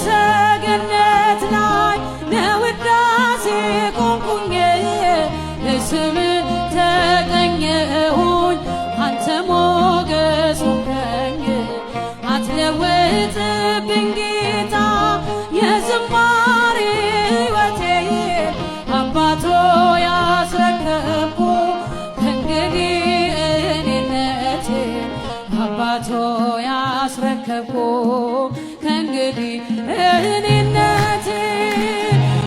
ሰገነት ላይ ለውዳሴ ቆምኩኝ ለስም ተቀኘሁኝ አንተ ሞገስ ሆንከኝ አትለውጥብኝ ጌታ የዝማሬ ሕይወቴ አባቶ ያስረከብኩ ከእንግዲህ እኔነቴ አባቶ ያስረከብኩ